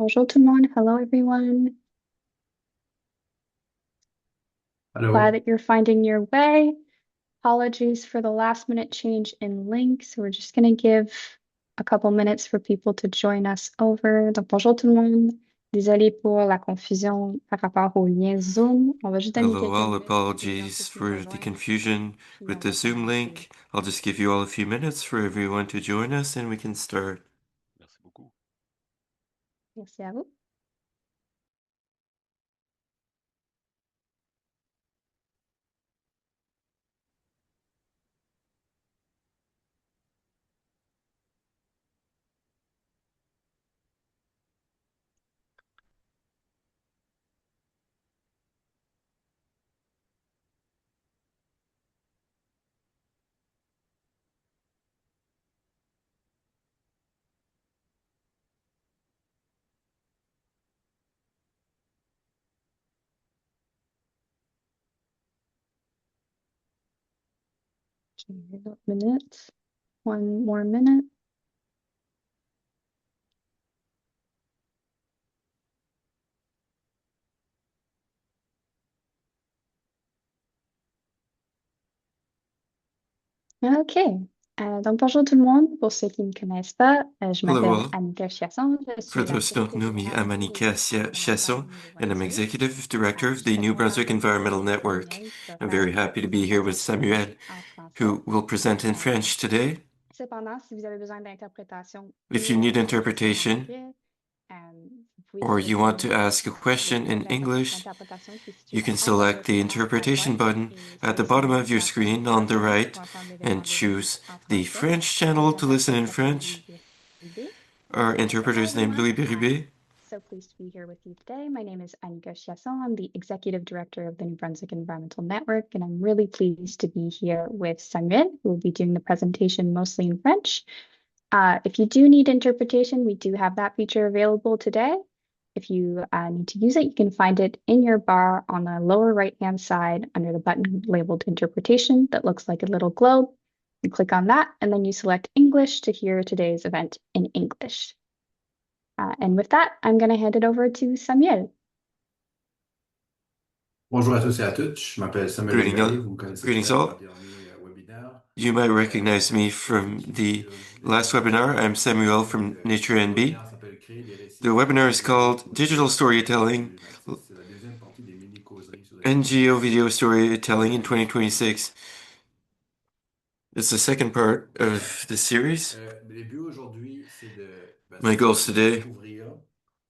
Bonjour tout le monde. Hello, everyone. Glad Hello. that you're finding your way. Apologies for the last minute change in link. So we're just going to give a couple minutes for people to join us over. Donc, bonjour tout le monde. Désolé pour la confusion par rapport au lien Zoom. On va juste donner Hello, quelques all minutes pour que les gens apologies puissent nous for the rejoindre. confusion Puis with on the va Zoom commencer. link. I'll just give you all a few minutes for everyone to join us and we can start. Merci beaucoup. Merci à vous. Okay, minutes. One more minute. OK. Donc, bonjour tout le monde. Pour ceux qui ne me connaissent pas, je Hello, m'appelle all. Annika Chiasson. Je For suis la those who don't directrice know me, générale I'm du Annika réseau environnemental Chasson, du and I'm Nouveau-Brunswick. Executive Director of Je the fais New partie Brunswick du Environmental panel de Network. Samuel qui va I'm faire very la happy to be here with présentation Samuel, aujourd'hui en français. who will present in French today. Cependant, si vous avez besoin d'interprétation If ou you need d'interprétation en interpretation, anglais, vous pouvez or you want sélectionner to ask a le question in bouton English, d'interprétation qui est situé you can en bas de select votre the écran à interpretation droite button et at the bottom sélectionner of your la screen on the francophone pour right entendre and l'événement de choose lundi en the français. French channel Deuxième to listen personne in s'appelle French. Louis Berube. Our interpreter Hello, is named Louis everyone. Berube. So pleased to be here with you today. My name is Annika Chiasson. I'm the Executive Director of the New Brunswick Environmental Network, and I'm really pleased to be here with Samuel, who will be doing the presentation mostly in French. If you do need interpretation, we do have that feature available today. If you need to use it, you can find it in your bar on the lower right-hand side under the button labeled Interpretation that looks like a little globe. You click on that, and then you select English to hear today's event in English. And with that, I'm going to hand it over to Samuel. Bonjour à tous et à toutes. Je m'appelle Samuel Greeting LeGresley. all. Vous me connaissez Greetings peut-être all. du dernier webinaire. You might recognize me from the last webinar. I'm Samuel from Nature Le NB. webinaire s'appelle Créer des récits The webinar d'engagement is vidéo called pour les Digital NGOs en Storytelling, 2026. C'est la deuxième partie des mini-causeries sur le climat et NGO l'énergie Video qui ont Storytelling in été disponibles. 2026. It's the second part of the series. Le but aujourd'hui, My c'est goals de today s'ouvrir,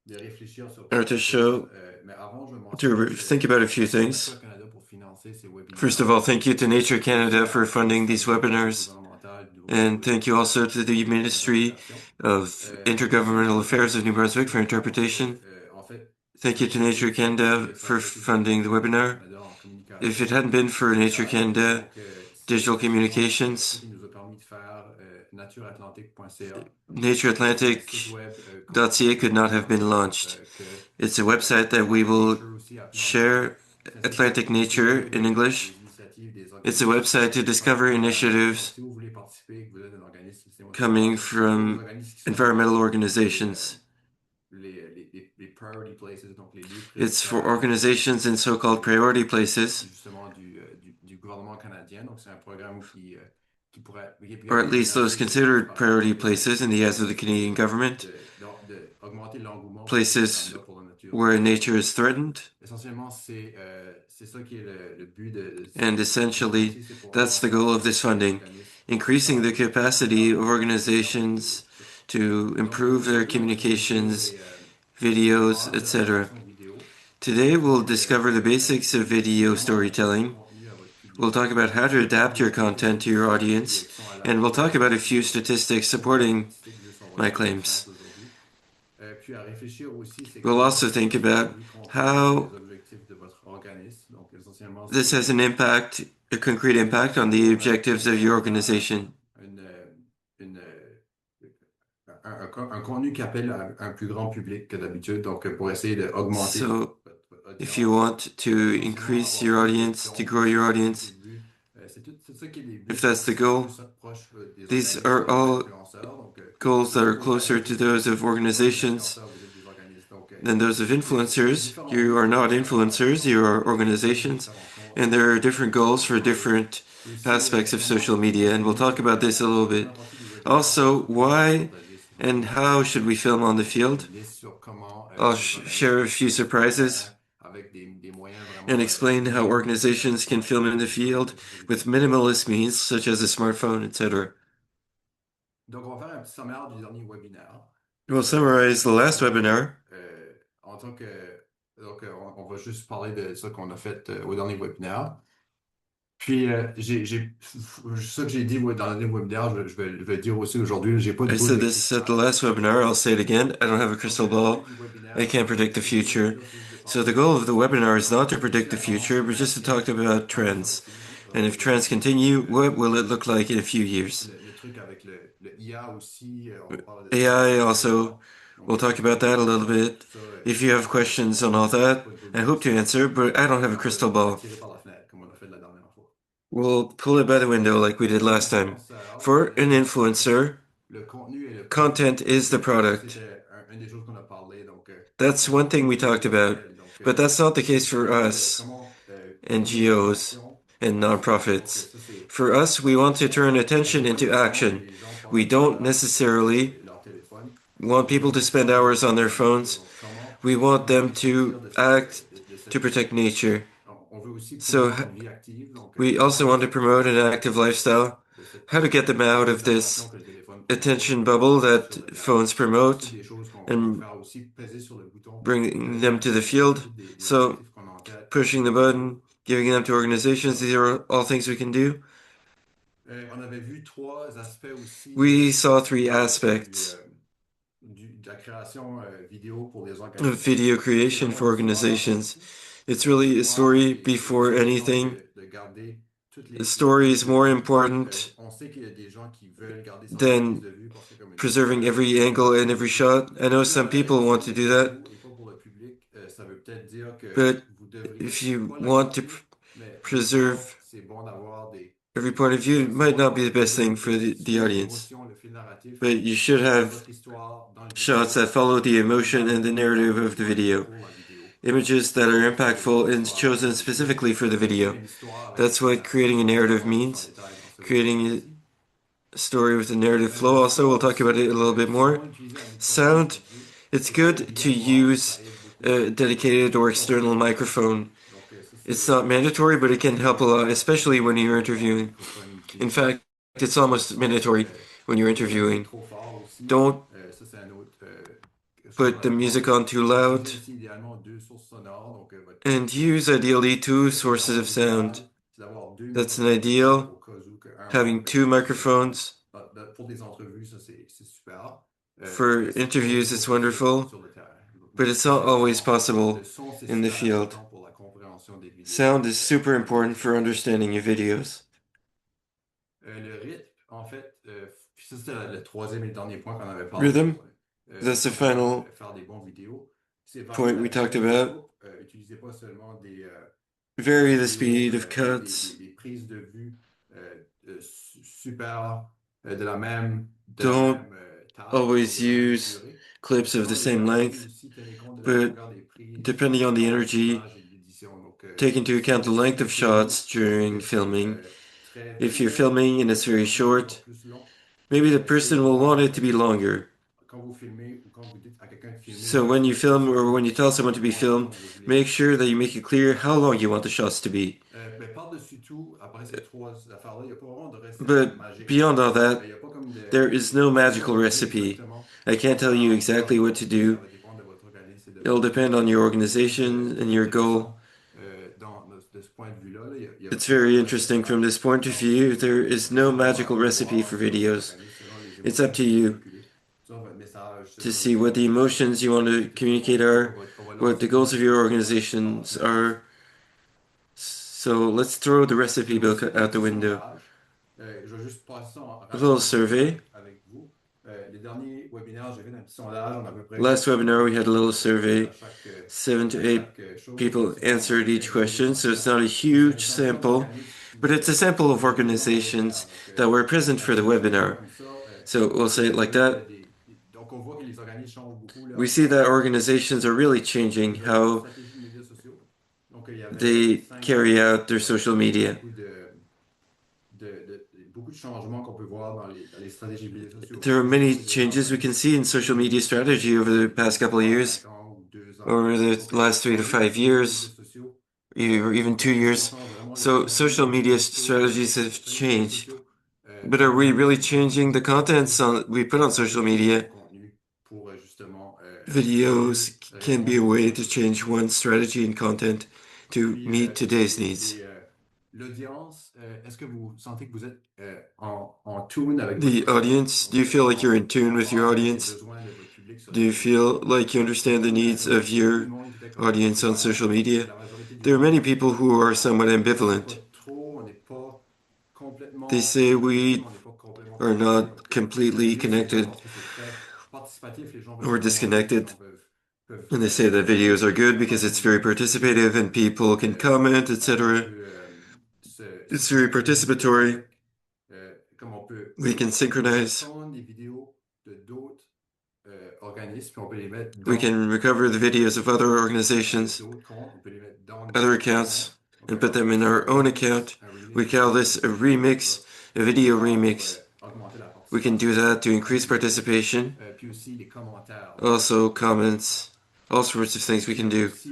de réfléchir sur are to plusieurs choses. show, Mais avant, je vais mentionner to think about a few merci à things. Nature Canada pour financer ces First webinaires. of all, thank you to Nature Merci aussi Canada for au funding ministère these des Affaires webinars. intergouvernementales du And Nouveau-Brunswick thank you also to the pour Ministry l'interprétation. of Merci aussi à Intergovernmental Nature Affairs of New Canada Brunswick pour for financer, interpretation. en fait, Thank sans you to eux, Nature on Canada serait sans for effectif funding the digital pour webinar. Canada en If it communication hadn't been for Nature digitale. Canada, Donc, c'est digital essentiellement ce communications, qui nous a permis de faire natureatlantique.ca, un site web NatureAtlantic.ca could not have been confidentiel launched. que It's a website that we Atlantic will Nature aussi a financé. share C'est un site web Atlantic pour Nature in découvrir English. des initiatives, des It's a organismes website to des discover partenaires là-dedans. Donc, initiatives si vous voulez participer, que vous êtes un organisme système coming autonome, tous les from organismes qui sont environmental dans organizations. les priority places, donc les lieux It's for prioritaires organizations in so-called priority places, justement du gouvernement canadien. Donc, c'est un programme qui a or at été least those financé aussi considered par la priority volonté places in the eyes of the d'essayer Canadian government, d'augmenter l'engouement pour ces places programmes-là pour la nature. where nature is threatened. Essentiellement, c'est ça qui est le but de And ce fonds essentially, aussi, c'est pour that's the augmenter la goal of this capacité des funding, organismes increasing à the capacity of faire des vidéos. organizations to Donc improve their aujourd'hui, on va découvrir communications, les videos, bases de la etc. narration vidéo. Today, Donc, we'll discover the basics of video comment adapter son storytelling. contenu à votre We'll public. talk about how to adapt your content to your Des audience, projections à and we'll l'avenir talk about a aussi few de statistics où la supporting statistique juste on va my donner une référence claims. aujourd'hui. Puis à réfléchir aussi, c'est We'll comment also est-ce que think ce about contenu contribue sur how les objectifs de votre organisme. Donc essentiellement, this c'est has an impact, a concrete c'est impact aussi on the pour objectives of your organization. une, une, un contenu qui appelle à un plus grand public que d'habitude. Donc pour essayer d'augmenter So, votre if you audience. want to Essentiellement, increase avoir your plus audience, to d'élections. grow your C'est ça qui est audience, le but. C'est ça qui est le if but that's the qui est goal, plus proche des these organismes are et des all influenceurs. Donc, goals that dans are vos cas, closer to j'imagine que those of vous n'êtes pas des organizations. influenceurs, vous êtes des organismes than those of influencers. You are not influencers, you are organizations, and there are different goals for different aspects of social media, and we'll talk about this a little bit. Also, why and how should we film on the field? I'll share a few surprises and explain how organizations can film in the field with minimalist means such as a smartphone, etc. Donc, on va faire un petit sommaire du dernier webinaire. We'll summarize the last webinar. En tant que, donc, on va juste parler de ça qu'on a fait au dernier webinaire. Puis, ça que j'ai dit dans le dernier webinaire, je vais le dire aussi aujourd'hui. J'ai pas de I boule said de this at the cristal. last webinar. I'll say it again. I don't have a crystal ball. I can't predict the future. So the goal of the webinar is not to predict the future, but just to talk about trends. And if trends continue, what will it look like in a few years? Le truc avec le IA aussi, on va parler de AI also, we'll talk about that a little bit. If you have questions on all that, I hope to answer, but I don't have a crystal ball. tirer par la fenêtre, comme on a fait la dernière fois. We'll pull it by the window like we did last time. For an influencer, Le contenu et le content is the product. C'était une des choses qu'on a parlé. Donc, That's one thing we talked about, but that's not the case for us, NGOs and nonprofits. For us, we want to turn attention into action. We don't necessarily want people to spend hours on their phones. We want them to act to protect nature. So we also want to promote an active lifestyle, how to get them out of this attention bubble that phones promote and bring them to the field. So pushing the button, giving them to organizations, these are all things we can do. We saw three aspects of video creation for organizations. It's really a story before anything. The story is more important than preserving every angle and every shot. I know some people want to do that, but if you want to preserve every point of view, it might not be the best thing for the audience. But you should have shots that follow the emotion and the narrative of the video. Images that are impactful and chosen specifically for the video. That's what creating a narrative means. Creating a story with a narrative flow. Also, we'll talk about it a little bit more. Sound. It's good to use a dedicated or external microphone. It's not mandatory, but it can help a lot, especially when you're interviewing. In fact, it's almost mandatory when you're interviewing. Don't put the music on too loud, and use ideally two sources of sound. That's an ideal, having two microphones. For interviews, it's wonderful, but it's not always possible in the field. Sound is super important for understanding your videos. Rhythm. That's the final point we talked about. Vary the speed of cuts. Don't always use clips of the same length, but depending on the energy, take into account the length of shots during filming. If you're filming and it's very short, maybe the person will want it to be longer. So when you film or when you tell someone to be filmed, make sure that you make it clear how long you want the shots to be. But beyond all that, there is no magical recipe. I can't tell you exactly what to do. It'll depend on your organization and your goal. It's very interesting from this point of view. There is no magical recipe for videos. It's up to you to see what the emotions you want to communicate are, what the goals of your organizations are. So let's throw the recipe book out the window. A little survey. Last webinar we had a little survey. 7 to 8 people answered each question, so it's not a huge sample, but it's a sample of organizations that were present for the webinar. So we'll say it like that. Donc, on voit que les organismes changent beaucoup we see that organizations are really changing how stratégie de médias sociaux. Donc, il y avait they 5 carry ans, out their social media. beaucoup de changements qu'on peut voir dans les stratégies de médias sociaux. There are Je sais pas many si vous êtes changes we can see in social media strategy over the past couple of years, 5 ans ou 2 ans. over the Donc, last 3 to 5 les médias years, sociaux, or even 2 ça years. change vraiment le So contenu social des media médias sociaux. strategies have Certains médias changed. sociaux, But are we really utilisent changing the contents we put on social media? contenu pour justement Videos can be a répondre way aux to besoins change one's strategy and content to Puis, meet today's needs. l'audience, est-ce que vous sentez que vous êtes en tune avec The votre audience? audience, do you feel like you're in tune with your Avec les audience? besoins de votre public sur Do les you réseaux feel sociaux? like you understand the needs of Tout le your monde qui était comme audience on ambivalent. social media? La majorité des There are gens many disent, people who are somewhat on sait ambivalent. pas trop, on n'est pas complètement They say connecté, we mais on n'est pas complètement are connecté. not Donc, completely les vidéos, c'est bien connected parce que c'est très participatif. Les gens or peuvent commenter, les disconnected. gens peuvent And they say that videos are good because it's very participative and people can comment, on etc. peut It's very participatory. avec, comme on peut We can synchronize. prendre des vidéos de d'autres organismes, puis on peut les mettre We dans can recover the videos of other organizations, d'autres comptes, on peut les mettre dans other nos accounts, comptes. and put them in our own account. We call this a remix, a video remix. Augmenter la We can do that to increase participation. Puis aussi les commentaires. Also comments, all sorts of things we can do. Aussi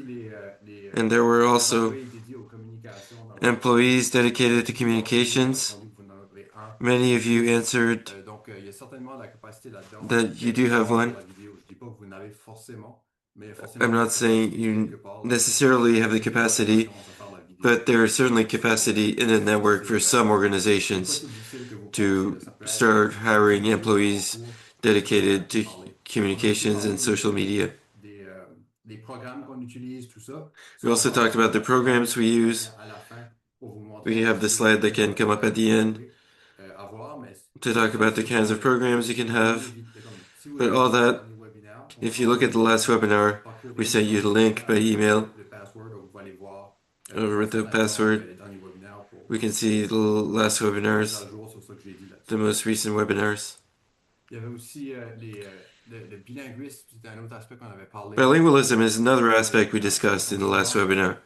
And there were also employés dédiés aux communications dans employees dedicated to communications. Vous en avez un. Many of you answered Donc, il y a certainement la capacité là-dedans. that you do have one. La vidéo. Je dis pas que vous n'avez forcément, mais I'm not saying you necessarily have the capacity, but there is certainly capacity in the network for some organizations to start hiring employees dedicated to communications and social media. Des programmes qu'on utilise, tout ça. We also talked about the programs we use. À la fin, pour vous montrer We have the slide that can come up at the end to talk about the kinds of programs you can have. But all that, if you look at the last webinar, we sent you the link by email or with the password. We can see the last webinars, the most recent webinars. Il y avait aussi le bilinguisme, c'était un autre aspect qu'on avait parlé. Bilingualism is another aspect we discussed in the last webinar.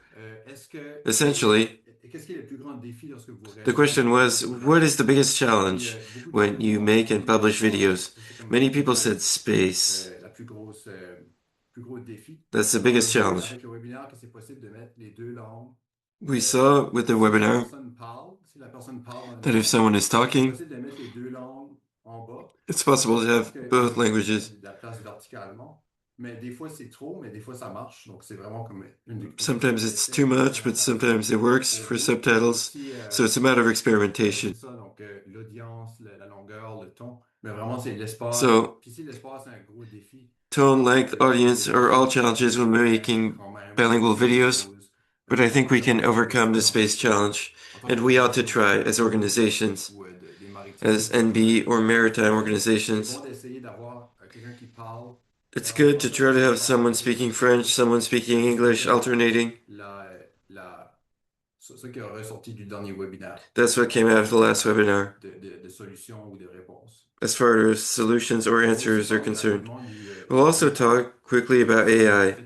Essentially, Qu'est-ce qui est le plus grand défi lorsque vous the question was, what is the biggest challenge when you make and publish videos? Many people said space. La plus gros défi. That's the biggest challenge. Avec le webinaire que c'est possible de mettre les deux langues. We saw with the webinar that if someone is talking, C'est possible de mettre les deux langues en bas. it's possible to have both languages. La place verticalement. Mais des fois c'est trop, mais des fois ça marche. Donc c'est vraiment comme Sometimes it's too much, but sometimes it works for subtitles. So it's a matter of experimentation. Donc l'audience, la longueur, le ton. Mais vraiment c'est l'espace. So, Puis si l'espace c'est un gros défi. tone, length, audience are all challenges when making bilingual videos. But I think we can overcome the space challenge. And we ought to try as organizations, as NB or maritime organizations. It's good to try to have someone speaking French, someone speaking English, alternating. Ce qui est ressorti du dernier webinaire. That's what came out of the last webinar. De solutions ou de réponses. As far as solutions or answers are concerned. We'll also talk quickly about AI.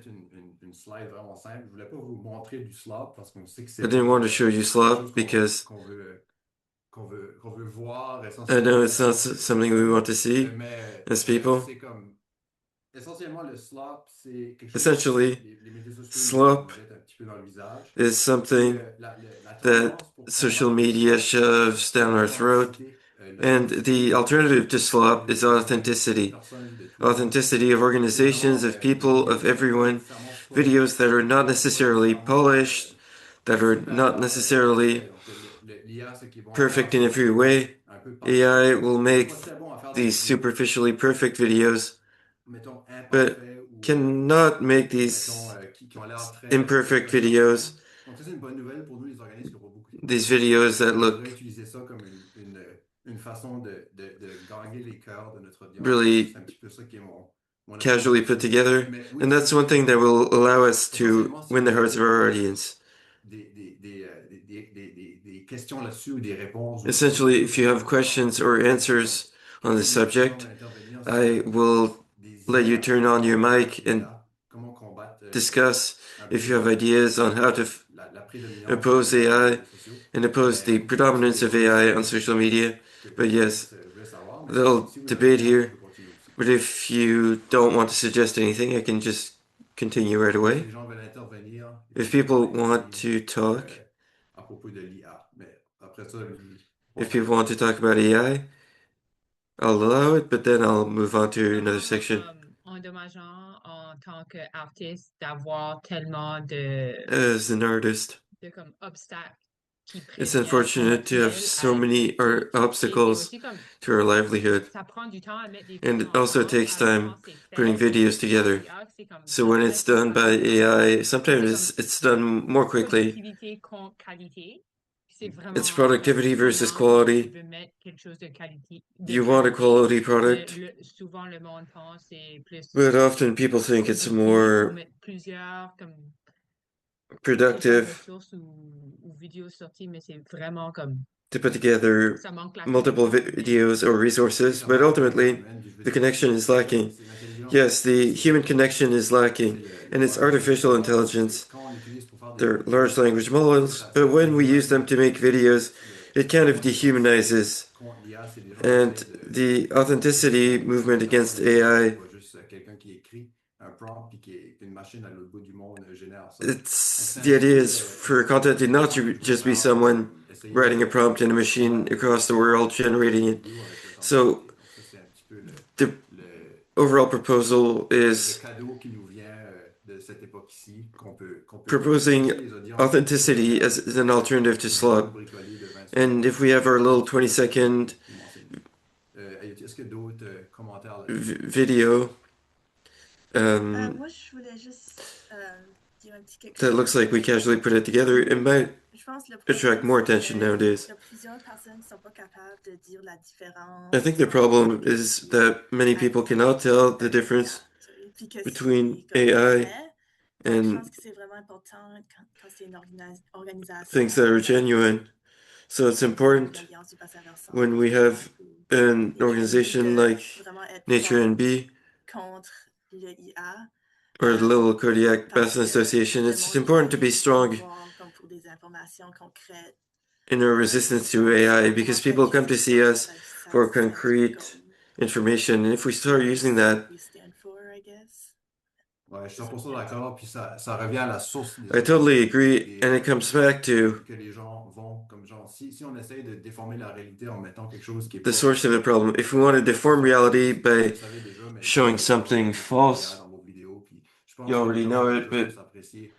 Une slide vraiment simple. Je voulais pas vous montrer du slop parce qu'on sait que c'est. I didn't want to show you slop because qu'on veut voir I know it's not something we want to see as people. Essentiellement, le slop, c'est quelque chose Essentially, slop is something that social media shoves down our throat, and the alternative to slop is authenticity. Authenticity of organizations, of people, of everyone. Videos that are not necessarily polished, that are not necessarily perfect in every way. AI will make these superficially perfect videos, but cannot make these imperfect videos, these videos that look really casually put together, and that's one thing that will allow us to win the hearts of our audience. Essentially, if you have questions or answers on this subject, I will let you turn on your mic and discuss if you have ideas on how to oppose AI and oppose the predominance of AI on social media. But yes, a little debate here. But if you don't want to suggest anything, I can just continue right away. If people want to talk, if people want to talk about AI, I'll allow it, but then I'll move on to another section. Endommageant en tant qu'artiste d'avoir tellement de, As an artist, de comme obstacles qui it's préviennent unfortunate to have so many obstacles to our livelihood. ça prend du temps à mettre des And choses it also ensemble, takes alors time quand c'est fait, putting videos together. c'est comme So when it's done by AI, sometimes comme it's done more quickly. productivité contre qualité. C'est vraiment It's productivity comme versus prenant quand quality. tu veux mettre quelque chose de qualité. You want a quality product, Souvent le monde pense c'est plus but often people think it's productif, more faut mettre plusieurs comme productive ressources ou vidéos sorties, mais c'est vraiment comme to put together ça manque la multiple connexion, mais videos or resources, but ultimately the connection is lacking. Yes, the human connection is lacking, and it's artificial intelligence. They're large language models, but when we use them to make videos, it kind of dehumanizes. And the authenticity movement against AI, it's the idea is for content to not just be someone writing a prompt and a machine across the world generating it. So the overall proposal is proposing authenticity as an alternative to slop. And if we have our little 20-second video Moi, je voulais juste dire un petit quelque that chose. looks like we casually put it together, it might Je pense le attract problème, more c'est que attention nowadays. il y a plusieurs personnes qui sont pas capables de dire la différence I think the problem is that many people cannot tell the difference puis que between c'est comme AI vrai. Donc, je and pense que c'est vraiment important quand c'est une organisation. things that are genuine. So it's important l'Alliance du bassin versant, when we have an organization like vraiment être Nature and Bee contre le IA. or the Little Kodiak Parce Basin que Association. le It's monde important to doit be strong voir comme pour des informations concrètes. in our resistance to AI because people come to see us for concrete information. And if we start using that, We stand for, I guess. Ouais, je suis 100% d'accord, puis ça revient à la source des I totally agree, et, and it comes back to que les gens vont, comme genre, si on essaye de déformer la réalité en mettant quelque chose qui est the pas... source of the problem. If we want to deform reality Vous by le savez déjà, mais showing something false, dans vos vidéos, puis je pense you que already les gens know vont it, toujours but apprécier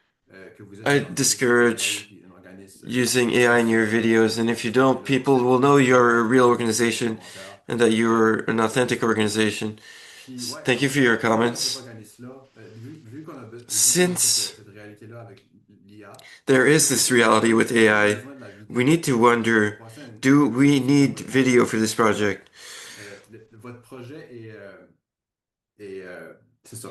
que vous êtes I un organisme discourage puis un organisme using AI in your videos, and if you don't, people will know you're a real organization and that you're an authentic organization. Thank you for your comments. Since there is this reality with AI, we need to wonder, do we need video for this project? Votre projet est c'est ça.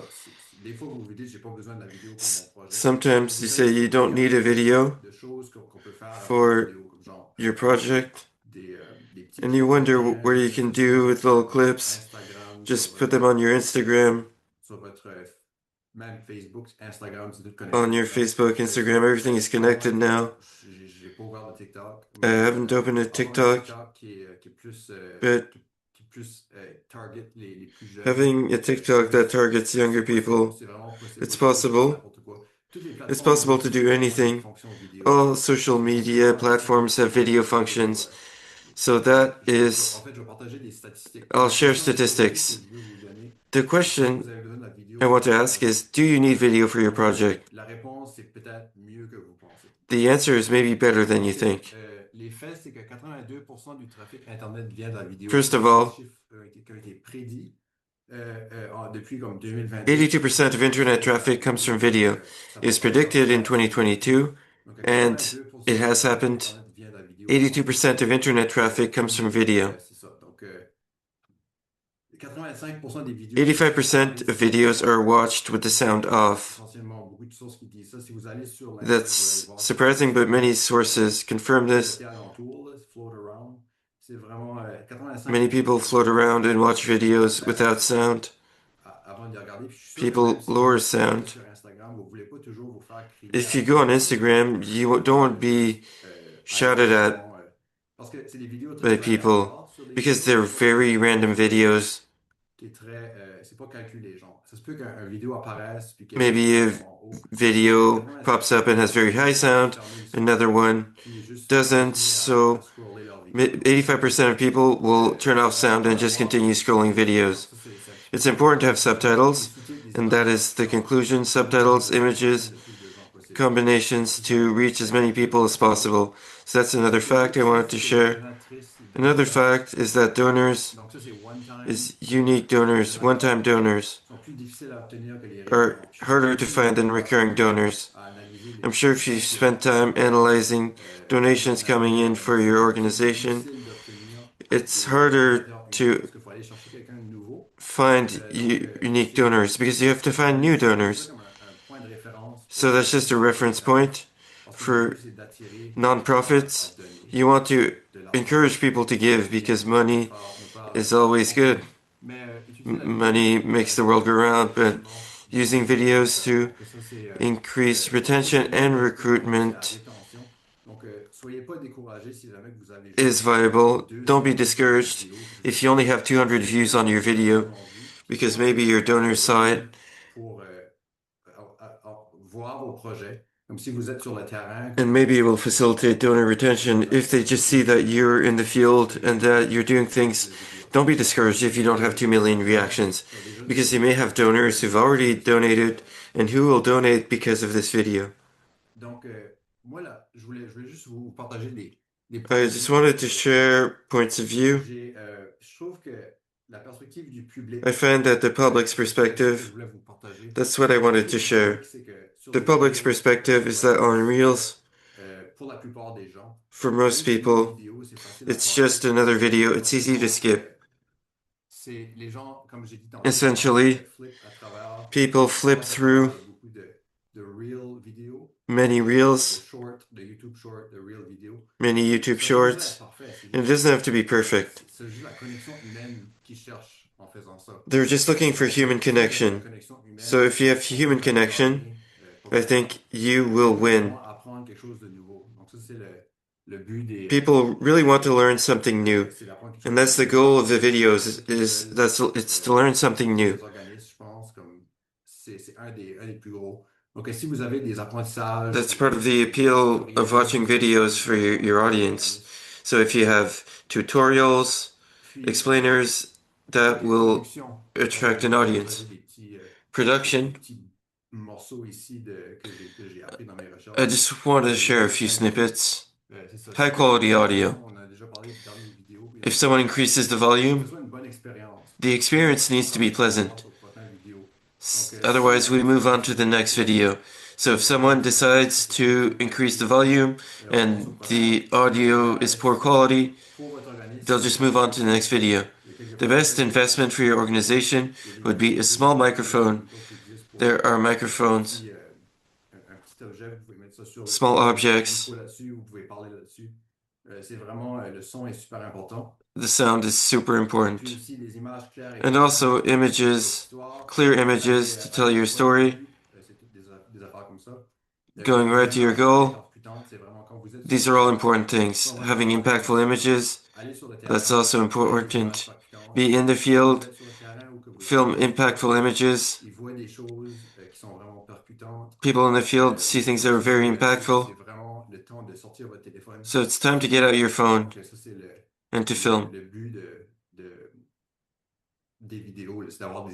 Des fois, vous vous dites, j'ai pas besoin de la vidéo pour mon projet. Sometimes you say you don't need a video De choses qu'on peut faire for vidéo, comme genre, your project, des petits and you wonder what you can do with little clips. Instagram, Just put them on your Instagram, sur votre même Facebook, Instagram, c'est tout connecté. on your Facebook, Instagram, everything is connected now. J'ai pas ouvert de TikTok. I haven't opened a TikTok, qui est plus, but qui plus target les plus jeunes. having a TikTok that targets younger people, it's possible. It's possible to do anything. All social media platforms have video functions. So that is, I'll share statistics. The question I want to ask is, do you need video for your project? The answer is maybe better than you think. First of all, 82% of internet traffic comes from video. It's predicted in 2022, and it has happened. 82% of internet traffic comes from video. 85% of videos are watched with the sound off. That's surprising, but many sources confirm this. Many people float around and watch videos without sound. people lower sound. sur Instagram, vous voulez pas toujours vous faire crier If à you go on la tête, Instagram, you don't want to be shouted at parce que c'est des vidéos by très people aléatoires sur des because vidéos, they're c'est pas very quelque random chose videos. qui est très, c'est pas calculé, genre. Ça se peut qu'un vidéo apparaisse puis qu'il y ait Maybe des a sons en haut. video pops up and has very high sound, another one Puis juste doesn't, continuer so à scroller leur vidéo. 85% of people will turn off sound and just continue scrolling videos. Ça, c'est It's important to have subtitles, des sous-titres, des and that images is the fortes, conclusion, ça permet subtitles, de images, le plus de gens possible. combinations to reach as many people as possible. So that's another fact I wanted to share. Another fact is that donors Donc ça, c'est one-time, is unique donors, one-time donors, sont plus difficiles à obtenir que les are récurrents. harder to find than recurring donors. À analyser les I'm sure if you spent time analyzing donations coming in for your organization, difficile d'obtenir it's des harder donateurs to uniques parce qu'il faut aller chercher quelqu'un de nouveau. find unique donors because you have to find new donors. Comme un point de référence So that's just a reference point parce que le for but, c'est d'attirer nonprofits. à donner You want to de l'argent. encourage people to give because money On parle is always good. mais utiliser la Money makes the world go round, but using videos to que ça, c'est, increase retention and recruitment donc, soyez pas découragés si jamais vous avez is viable. Don't be discouraged if you only have 200 views on your video because maybe your donors saw it pour voir vos projets. Comme si vous êtes sur le terrain. and maybe it will facilitate donor retention if they just see that you're in the field and that you're doing things. Don't be discouraged if you don't have 2 million reactions because you may have donors who've already donated and who will donate because of this video. Donc, moi, là, je voulais juste vous partager des I just wanted to share points of view. Je trouve que la perspective du public, I find that the public's perspective, that's what I wanted to share. The public's perspective is that on Reels, pour la plupart des gens, for most people, it's just another video. It's easy to skip. les gens, comme j'ai dit Essentially, people flip through many Reels, many YouTube shorts, and it doesn't have to be perfect. They're just looking for human connection. So if you have human connection, I think you will win. People really want to learn something new, and that's the goal of the videos. It's to learn something new. That's part of the appeal of watching videos for your audience. So if you have tutorials, explainers, that will attract an audience. Production. I just wanted to share a few snippets. High quality audio. If someone increases the volume, the experience needs to be pleasant. Otherwise, we move on to the next video. So if someone decides to increase the volume and the audio is poor quality, they'll just move on to the next video. The best investment for your organization would be a small microphone. There are microphones, small objects. The sound is super important. And also images, clear images to tell your story, going right to your goal. These are all important things. Having impactful images, that's also important. Be in the field, film impactful images. People in the field see things that are very impactful. So it's time to get out your phone and to film.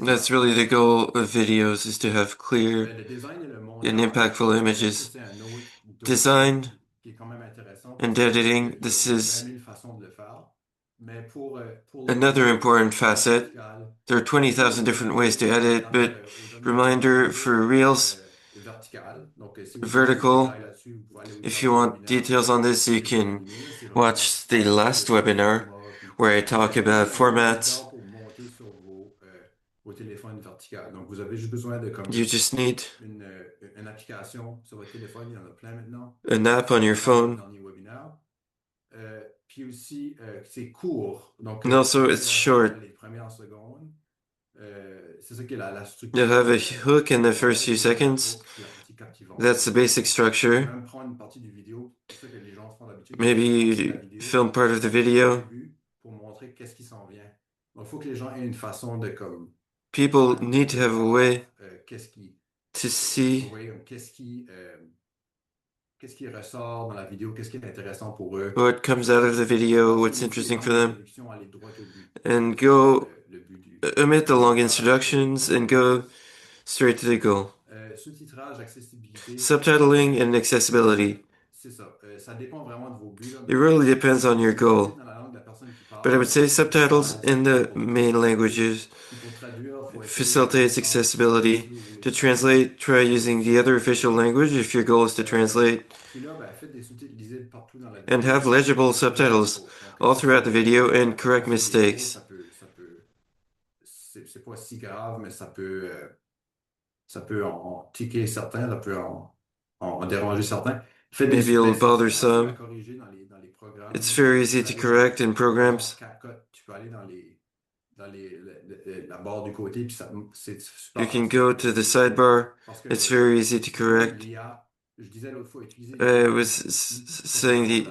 That's really the goal of videos, is to have clear and impactful images. Design and editing, this is another important facet. There are 20,000 different ways to edit, but reminder for Reels, vertical. If you want details on this, you can watch the last webinar where I talk about formats. You just need an app on your phone. And also it's short. C'est ça qui est la structure. You'll have a hook in the first few seconds. La partie captivante. That's the basic structure. Même prendre une partie du vidéo, c'est ça que les gens font d'habitude. Maybe you film part of the video. Pour montrer qu'est-ce qui s'en vient. Donc, il faut que les gens aient une façon de comme. People need to have a way Qu'est-ce qui. to see Qu'est-ce qui ressort dans la vidéo, qu'est-ce qui est intéressant pour eux. what comes out of the video, what's interesting for them, and go omit the long introductions and go straight to the goal. Sous-titrage, accessibilité. Subtitling and accessibility. C'est ça. Ça dépend vraiment de vos buts. Là. It really depends on your goal. Dans la langue de la personne qui parle, But I would say subtitles in the main languages puis pour traduire, faut essayer facilitates accessibility. To translate, try using the other official language if your goal is to translate. Puis là, ben, faites des sous-titres lisibles partout dans la And vidéo. have legible subtitles all throughout the video and correct mistakes. C'est pas si grave, mais ça peut en tiquer certains, ça peut en déranger certains. Faites des Maybe it'll sous-titres bother faciles à some. corriger dans les programmes. It's very easy to correct in programs. Tu peux aller dans la barre du côté, puis c'est super You can facile. go to the sidebar. Parce que It's very easy to correct. l'IA, je disais l'autre fois, utiliser I was saying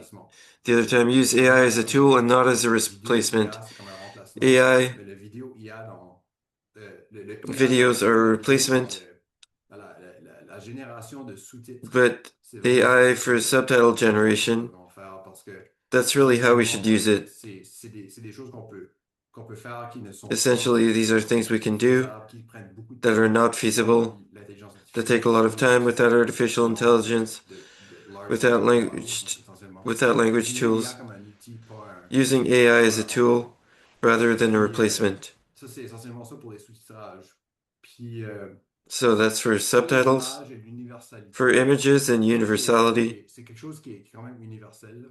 the other time, use AI as a tool and not as a replacement. c'est comme un remplacement. AI Mais le vidéo IA dans videos are a replacement, la génération de sous-titres. but C'est vraiment AI ça for que subtitle nous generation, devons faire parce que that's really how we should use it. c'est des choses qu'on peut faire qui ne sont Essentially, pas these are things we can do faisables, qui prennent beaucoup de that are temps. not feasible, L'intelligence that artificielle, take a lot of time without artificial intelligence, large without language language, models, essentiellement. without language Utiliser tools, l'IA comme un outil, pas using AI as a tool rather than a replacement. Ça, c'est essentiellement ça pour les sous-titrages. Puis, So that's for subtitles. l'image et l'universalité. For images and universality, C'est quelque chose qui est quand même universel. Là.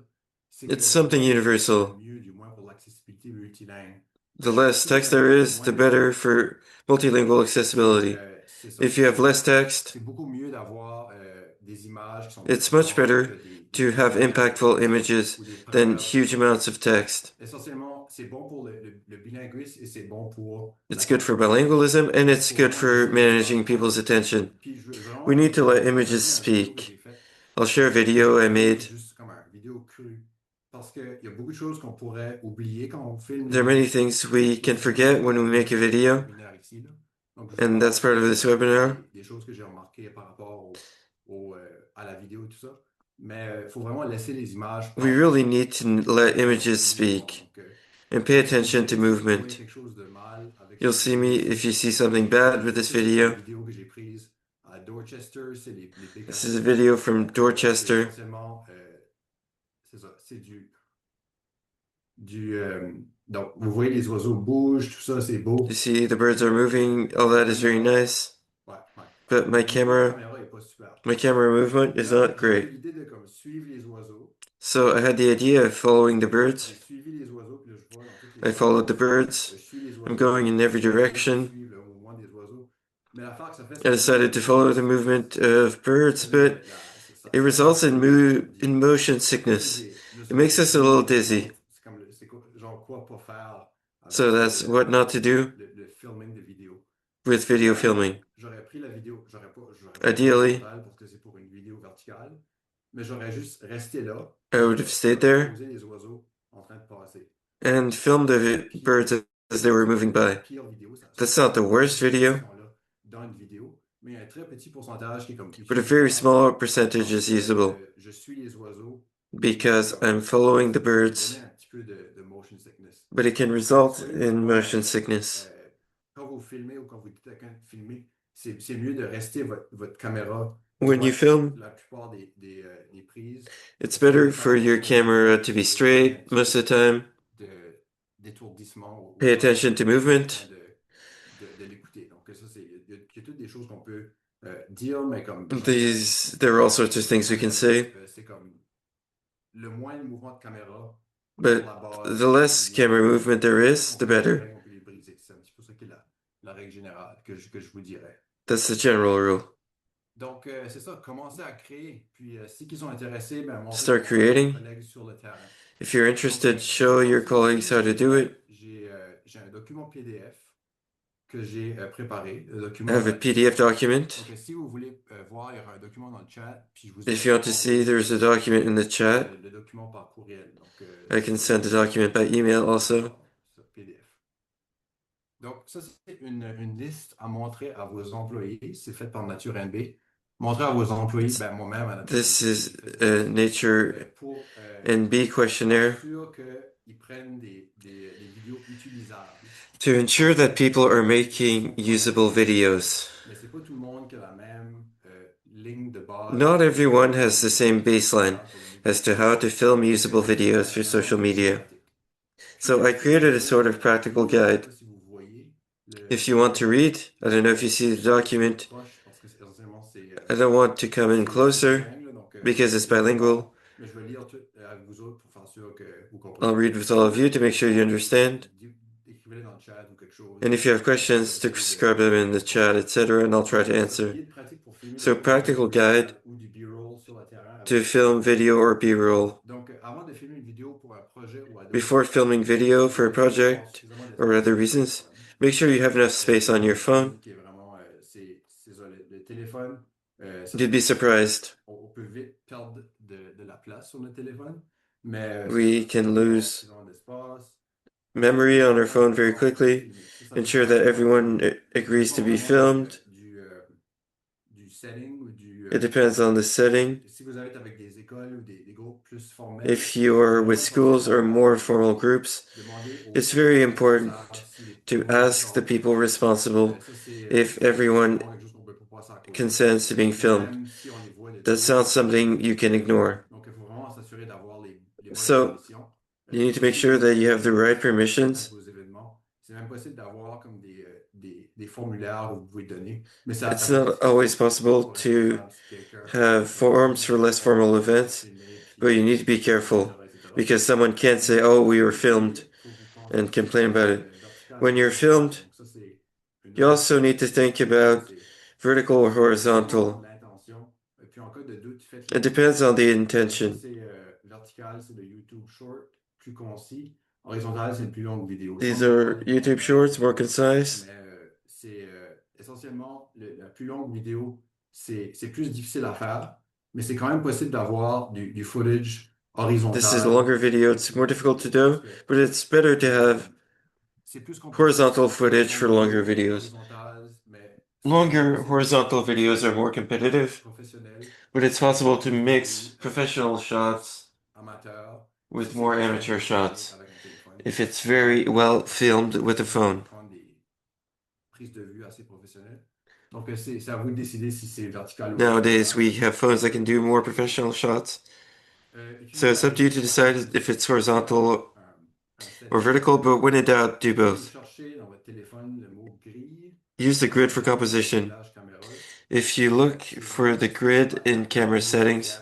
C'est it's que something universal. mieux, du moins pour l'accessibilité multilingue. The less text there is, the better for multilingual accessibility. C'est ça. If you have less text, C'est beaucoup mieux d'avoir des images qui sont it's plus much fortes better que des to have impactful images ou des than preuves. huge amounts of text. Essentiellement, c'est bon pour le bilinguisme et c'est bon pour It's good for bilingualism and it's good for managing people's attention. Puis je veux vraiment We need to let partager images un vidéo que speak. j'ai faite. I'll share a video I made. Juste comme un vidéo crue. Parce qu'il y a beaucoup de choses qu'on pourrait oublier quand on filme. There are many things we can forget when we make a video, Ici, là. Donc, and that's part of this webinar. des choses que j'ai remarquées par rapport à la vidéo et tout ça. Mais il faut vraiment laisser les images. We really need to let images speak and pay attention to movement. Quelque chose de mal avec You'll see me if you see something bad with this video. la vidéo que j'ai prise à Dorchester, c'est les This is a video from Dorchester. Essentiellement, c'est ça, c'est donc, vous voyez, les oiseaux bougent, tout ça, c'est beau. You see the birds are moving, all that is very nice, Ouais. but my La camera caméra est pas super. movement is not J'avais great. l'idée de comme suivre les oiseaux. So I had the idea of following the J'ai birds. suivi les oiseaux, puis là, je vois dans toutes les I followed the birds. je suis les oiseaux. I'm going in every direction. Je suis le mouvement des oiseaux. Mais l'affaire que ça fait, I decided to follow the movement of birds, but it results in motion sickness. It makes us a little dizzy. C'est comme genre quoi pas faire. So that's what not to do Le filming de vidéo. with video filming. J'aurais pris la vidéo, j'aurais pas Ideally, parce que c'est pour une vidéo verticale, mais j'aurais juste resté là. I would have stayed there Poser les oiseaux en train de passer. and filmed the birds as they were moving by. Pire vidéo, ça. That's not the worst video, Dans une vidéo, mais il y a un très petit pourcentage qui est comme. but a very small percentage is usable Je suis les oiseaux. because I'm following the birds, Un petit peu de motion sickness. but it can result in motion sickness. Quand vous filmez ou quand vous dites à quelqu'un de filmer, c'est mieux de rester votre caméra. When you film, La plupart des prises. it's better for your camera to be straight most of the time. D'étourdissement. Pay attention to movement. De l'écouter. Donc, ça, il y a toutes des choses qu'on peut dire, mais comme. There are all sorts of things we can say, C'est comme le moins de mouvement de caméra. but the less camera movement there is, the better. C'est un petit peu ça qui est la règle générale que je vous dirais. That's the general rule. Donc, c'est ça, commencer à créer. Puis, si ils sont intéressés, ben, Start creating. collègues sur le terrain. If you're interested, show your colleagues how to do it. J'ai un document PDF que j'ai préparé, le I document have a PDF document. Donc, si vous voulez voir, il y aura un document dans le chat, puis je vous If ai you want to see, there's a document in the chat. le document par courriel. Donc, I can send the document by email also. sur PDF. Donc, ça, c'est une liste à montrer à vos employés. C'est fait par Nature NB. Montrer à vos employés, ben moi-même à Nature This NB, is j'ai fait a ça. Nature Pour NB questionnaire être sûr qu'ils prennent des vidéos utilisables. to ensure that people are making usable videos. Mais c'est pas tout le monde qui a la même ligne de base. Not everyone has the same baseline as to how to film usable videos for social media. So I created a sort of practical guide. If you want to read, I don't know if you see the document. I don't want to come in closer because it's bilingual. I'll read with all of you to make sure you understand. And if you have questions, describe them in the chat, etc., and I'll try to answer. So, practical guide to film video or B-roll. Before filming video for a project or other reasons, make sure you have enough space on your phone. You'd be surprised. We can lose memory on our phone very quickly. Ensure that everyone agrees to be filmed. It depends on the setting. If you are with schools or more formal groups, it's very important to ask the people responsible if everyone consents to being filmed. That's not something you can ignore. So, you need to make sure that you have the right permissions. It's not always possible to have forms for less formal events, but you need to be careful because someone can't say, oh, we were filmed and complain about it. When you're filmed, you also need to think about vertical or horizontal. It depends on the intention. These are YouTube shorts, more concise. Essentiellement, la plus longue vidéo, c'est plus difficile à faire, mais c'est quand même possible d'avoir du footage horizontal. This is a longer video. It's more difficult to do, but it's better to have horizontal footage for longer videos. Longer horizontal videos are more competitive, but it's possible to mix professional shots with more amateur shots if it's very well filmed with a phone. Nowadays, we have phones that can do more professional shots. So it's up to you to decide if it's horizontal or vertical, but when in doubt, do both. Use the grid for composition. If you look for the grid in camera settings,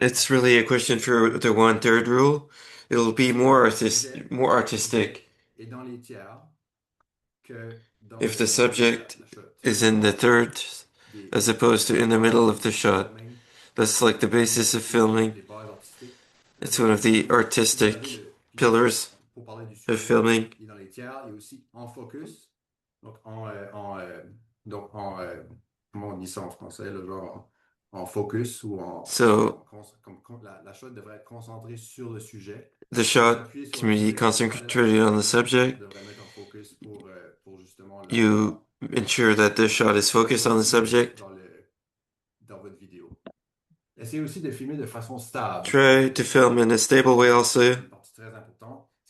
it's really a question for the 1/3 rule. It'll be more artistic. If the subject is in the third as opposed to in the middle of the shot. That's like the basis of filming. It's one of the artistic pillars of filming. Comment on dit ça en français, là, genre en focus ou en... So, la shot devrait être concentrée sur le sujet. The shot can be concentrated on the subject. You ensure that the shot is focused on the subject. Try to film in a stable way also.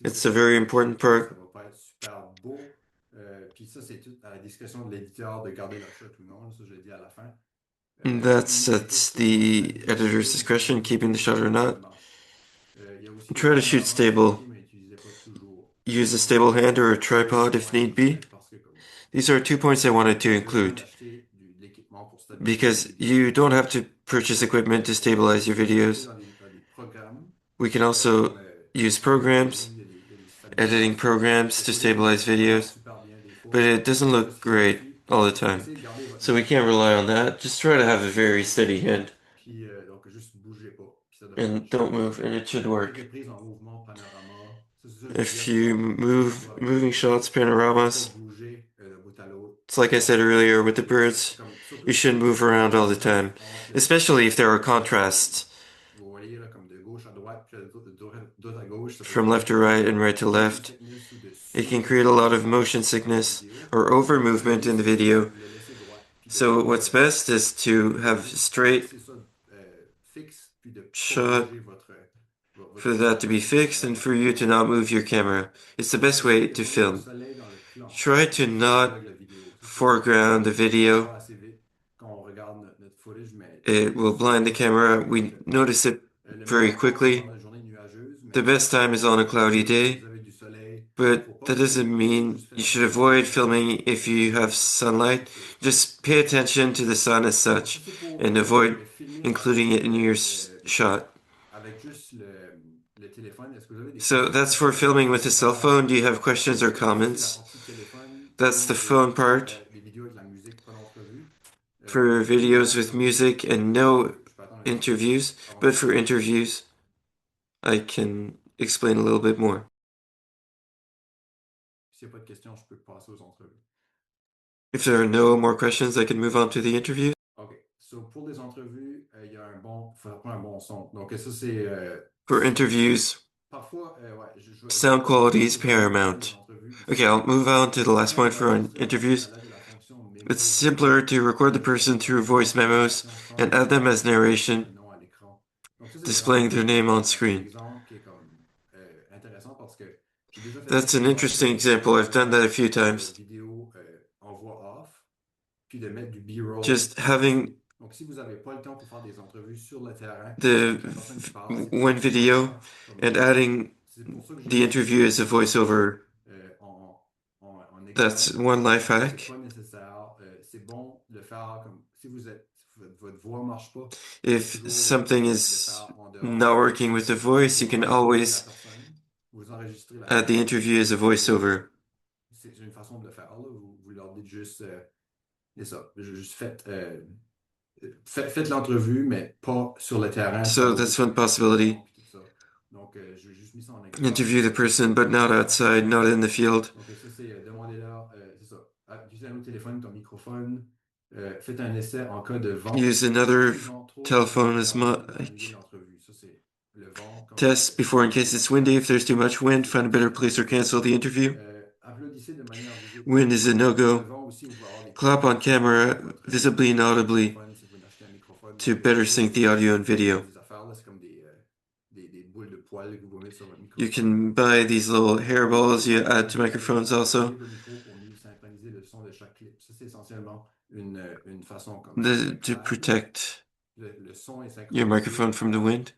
It's a very important part. That's the editor's discretion, keeping the shot or not. Try to shoot stable. Use a stable hand or a tripod if need be. These are 2 points I wanted to include. Because you don't have to purchase equipment to stabilize your videos. We can also use programs, editing programs to stabilize videos, but it doesn't look great all the time. So we can't rely on that. Just try to have a very steady hand. And don't move, and it should work. If you move moving shots, panoramas, Pour bouger d'un bout à l'autre. it's like I said earlier with the birds, you shouldn't move around all the time, especially if there are contrasts Vous voyez là, comme de gauche à droite, puis de droite à gauche, ça peut from left to right and right to left. sickness ou de It can create a lot of motion sickness or over movement in the video. le laisser droit. Puis de So what's best is to have straight c'est ça, fixe, puis de pas shot bouger for that to be fixed and for you to not move your camera. It's the best way to film. soleil dans le plan. Try to not Avec la vidéo. Ça, foreground the video. va assez vite quand on regarde notre footage, mais It will blind the camera. We notice it le very meilleur quickly. temps, dans la journée nuageuse, mais The best time is on a cloudy day, vous avez du soleil, but that doesn't mean you should avoid filming if you have sunlight. Just pay attention to the sun as such and avoid including it in your shot. avec juste le téléphone, est-ce que vous avez des So that's for filming with a cell phone. Do you have questions or comments? That's the phone part. les vidéos avec la musique, pas d'entrevue. For videos with music and no interviews, but for interviews, I can explain a little bit more. S'il n'y a pas de questions, je peux passer aux entrevues. If there are no more questions, I can move on to the interview. OK. So, pour les entrevues, il y a faut prendre un bon son. Donc, ça, c'est... For interviews, parfois, ouais, sound quality is paramount. Okay, I'll move on to the last point for interviews. It's simpler to record the person through voice memos and add them as narration, displaying their name on screen. That's an interesting example. I've done that a few times. Just having the one video and adding the interview as a voiceover. That's one life hack. If something is not working with the voice, you can always add the interview as a voiceover. C'est une façon de le faire. Là. Vous leur dites juste, c'est ça, juste faites l'entrevue, mais pas sur le terrain. So that's one possibility. Donc, je vais juste mis ça en exemple. Interview the person, but not outside, not in the field. Donc, ça, c'est demandez-leur, c'est ça. Utilisez un autre téléphone comme microphone. Faites un essai en cas de vent. Use another telephone as mic. Test before in case it's windy. If there's too much wind, find a better place or cancel the interview. Wind is a no-go. Clap on camera, visibly and audibly, to better sync the audio and video. You can buy these little hairballs you add to microphones also. To protect your microphone from the wind.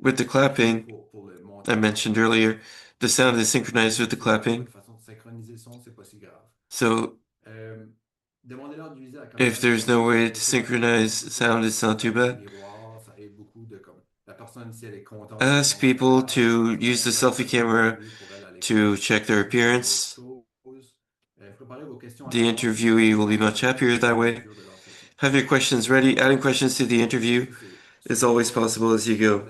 With the clapping, I mentioned earlier, the sound is synchronized with the clapping. So, if there's no way to synchronize sound, it's not too bad. Ask people to use the selfie camera to check their appearance. The interviewee will be much happier that way. Have your questions ready. Adding questions to the interview is always possible as you go.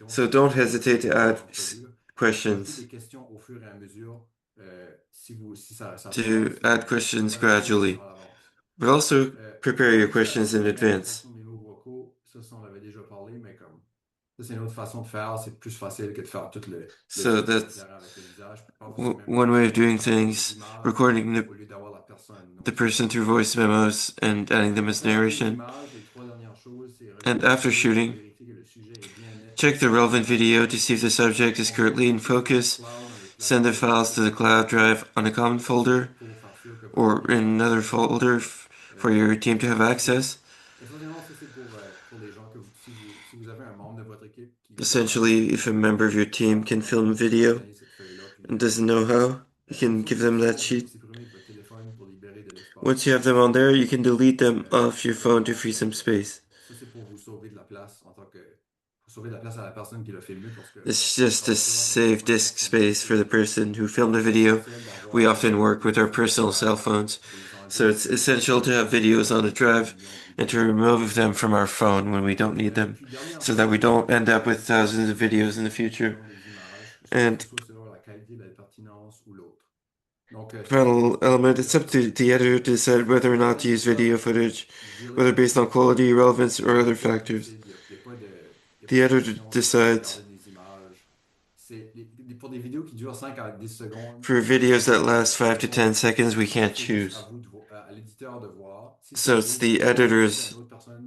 So don't hesitate to add questions. To add questions gradually. But also prepare your questions in advance. So that's one way of doing things, recording the person through voice memos and adding them as narration. And after shooting, check the relevant video to see if the subject is currently in focus. Send the files to the cloud drive on a common folder or in another folder for your team to have access. Essentially, if a member of your team can film video and doesn't know how, you can give them that sheet. Once you have them on there, you can delete them off your phone to free some space. It's just to save disk space for the person who filmed the video. We often work with our personal cell phones, So it's essential to have videos on the drive and to remove them from our phone when we don't need them, so that we don't end up with thousands of videos in the future. And final element, it's up to the editor to decide whether or not to use video footage, whether based on quality, relevance, or other factors. The editor decides. Pour des vidéos qui durent 5 à 10 secondes, For videos that last 5 to 10 seconds, we can't choose. à l'éditeur de voir. So it's the editor's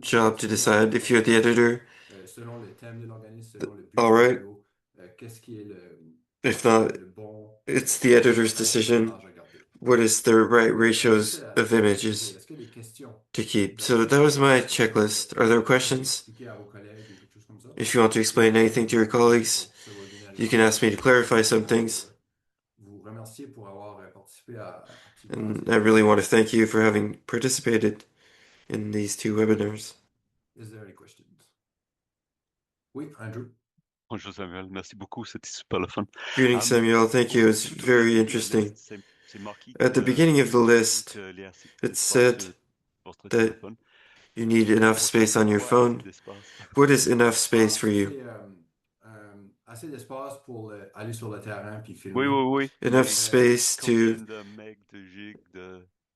job to decide. If you're the editor, Selon le thème de l'organisme, selon le but all right. de la vidéo, qu'est-ce qui est If not, le bon it's the editor's decision. What is the right ratios of images Est-ce qu'il y a des questions? to keep? So that was my checklist. Are there questions? Expliquer à vos collègues ou quelque chose comme ça? If you want to explain anything to your colleagues, you can ask me to clarify some things. Vous remercier pour avoir participé And I really want to thank you for having participated in these two webinars. Is there any questions? Oui, Andrew. Bonjour Samuel, merci beaucoup, c'était super le fun. Greetings, Samuel. Thank you. It's very interesting. At the beginning of the list, it said that you need enough space on your phone. What is enough space for you? Assez d'espace pour aller sur le terrain puis filmer. Oui. Enough space to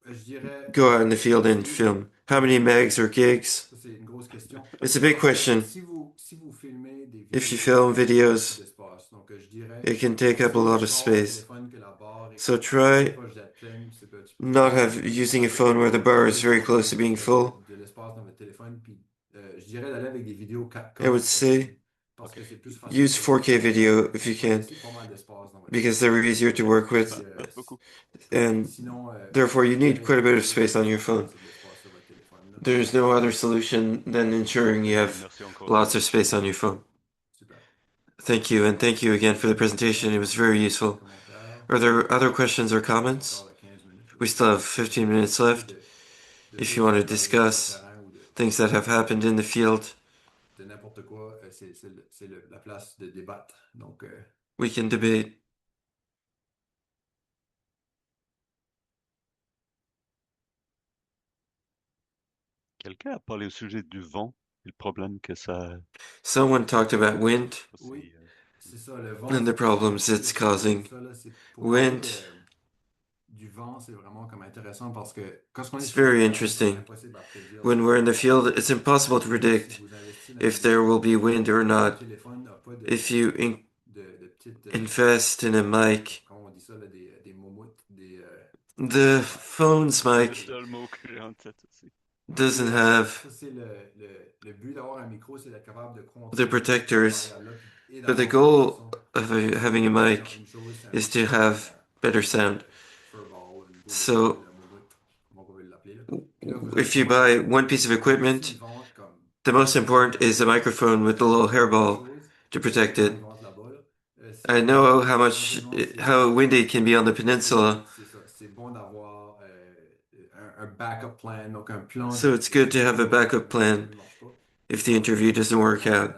Je dirais, go out in the field and film. How many megs or gigs? ça, c'est une grosse question. It's a big question. Si vous filmez des If you film videos, d'espace, donc je dirais, it can take up a lot of space. téléphone que la barre est So try proche d'être pleine, c'est petit peu not using a phone where the bar is very close to being full. de l'espace dans votre téléphone puis je dirais d'aller avec des vidéos 4K. I would say parce que c'est plus facile. use 4K video if you can, C'est pas mal d'espace dans votre because they're easier to work with, Merci beaucoup. and sinon, therefore you need quite a bit of space on your phone. c'est de l'espace sur votre téléphone, là. There's no other solution than ensuring you have Merci encore. lots of space on your phone. Super. Thank you, and thank you again for the presentation. It was very useful. Commentaire. Are there other questions or comments? Encore 15 minutes. We still have 15 minutes left. If you want to discuss things that have happened in the field, de n'importe quoi, c'est la place de débattre. Donc, we can debate. Quelqu'un a parlé au sujet du vent et le problème que ça... Someone talked about wind oui, c'est ça, le vent. and the problems it's causing. Ça, là, c'est pour Wind. parler du vent, c'est vraiment comme intéressant parce que quand on est It's sur le very terrain, interesting. c'est impossible à prédire. When we're in the field, it's impossible to predict Si vous investissez dans if there will be wind or le not. téléphone n'a pas If you de petites, invest in a mic, comment on dit ça, là, des momoutes, the phone's C'est le mic seul mot que j'ai en tête aussi. doesn't have ça, c'est le but d'avoir un micro, c'est d'être capable de the protectors, et but the d'avoir goal un of having a mic une chose, c'est un is to have better sound. furball, une boule So, de moumoute, comment on veut l'appeler, là. Puis là, vous if avez you buy one piece of equipment, ils vendent comme the most important is the microphone with the little hairball chose, to protect it. ils vendent là-bas, là. I know how windy it can be on the peninsula, C'est ça, c'est bon d'avoir un backup plan, donc un plan. so it's good to have a backup plan if the interview doesn't work out.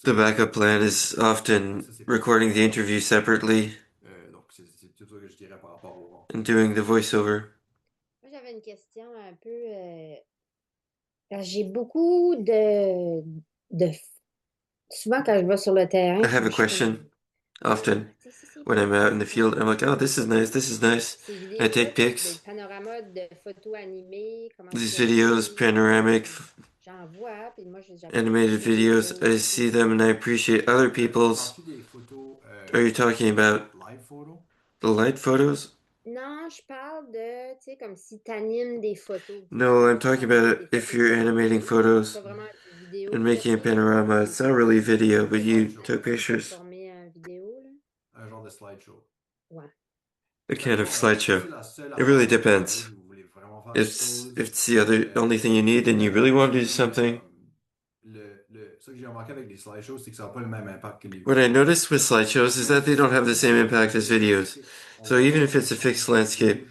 The backup plan is often recording the interview separately Donc c'est tout ça que je dirais par rapport au vent. and doing the voiceover. Moi, j'avais une question un peu. Parce que j'ai beaucoup de. Souvent, quand je vais sur le terrain. I have a question often when I'm out in the field. I'm like, oh, this is nice, this is nice. I take pics. Panoramas de photos animées. These videos, panoramic, J'en vois, puis moi, animated videos, I see them and I appreciate other people's. Partie des photos, Are you talking about live photo? the light photos? Non, je parle de, tu sais, comme si tu animes des photos. No, I'm talking about it if you're animating photos C'est pas vraiment une vidéo. and making a panorama. It's not really video, but you took pictures. Transformer en vidéo, là. Un genre de slideshow. Ouais. A kind of slideshow. C'est la seule It really affaire depends. si vous voulez vraiment faire If it's the only thing you need and you really want to do something. Ce que j'ai remarqué avec les slideshows, c'est que ça n'a pas le même impact que les What I noticed with slideshows is that they don't have the same impact as videos. So even if it's a fixed landscape,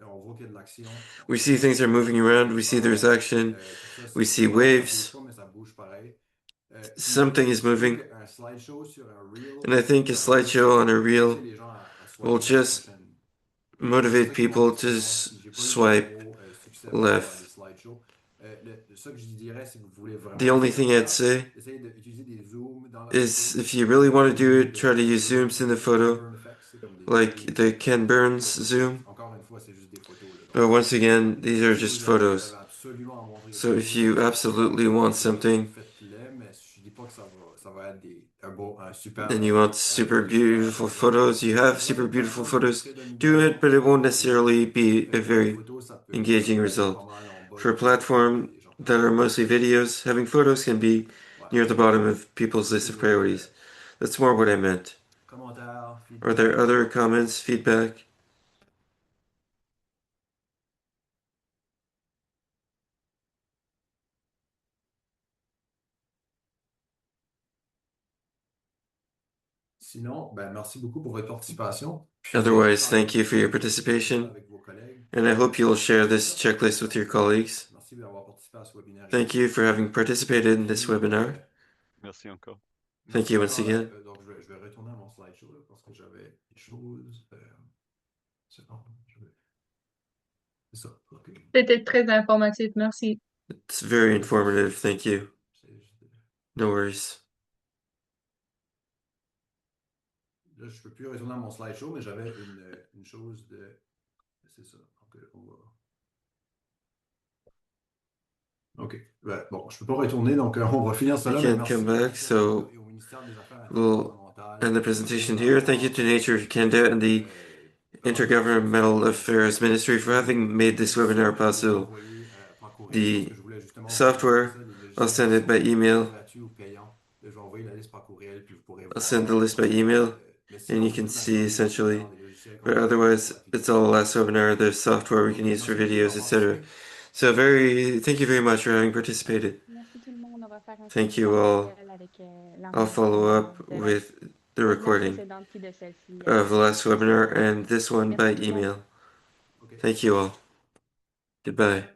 on voit qu'il y a de l'action. we see things are moving around, we see there's action, we see waves, Mais ça bouge pareil. something is moving. Un slideshow sur un reel, And I think a slideshow on a reel les gens à will just motivate people to swipe left. The only thing I'd say is if you really want to do it, try to use zooms in the photo, like the Ken Burns zoom. But once again, these are just photos. So if you absolutely want something, and you want super beautiful photos, you have super beautiful photos, do it, but it won't necessarily be a very engaging result. For a platform that are mostly videos, having photos can be near the bottom of people's list of priorities. That's more what I meant. Are there other comments, feedback? Otherwise, thank you for your participation, and I hope you'll share this checklist with your colleagues. Thank you for having participated in this webinar. Merci encore. Thank you once again. Donc, je vais retourner à mon slideshow là, parce que j'avais des choses. C'est bon, c'est ça. Okay. C'était très informatif, merci. It's very informative, thank you. No worries. Là, je peux plus retourner à mon slideshow, mais j'avais une chose de. C'est ça. Donc, on va. OK. Ben, bon, je peux pas retourner, donc on va finir ça là. I can't come back, so we'll end the presentation here. Thank you to Nature Canada and the Intergovernmental Affairs Ministry for having made this webinar possible. The software, I'll send it by email. I'll send the list by email, and you can see essentially. But otherwise, it's all the last webinar. There's software we can use for videos, etc. So thank you very much for having participated. Thank you all. I'll follow up with the recording of the last webinar and this one by email. Thank you all. Goodbye.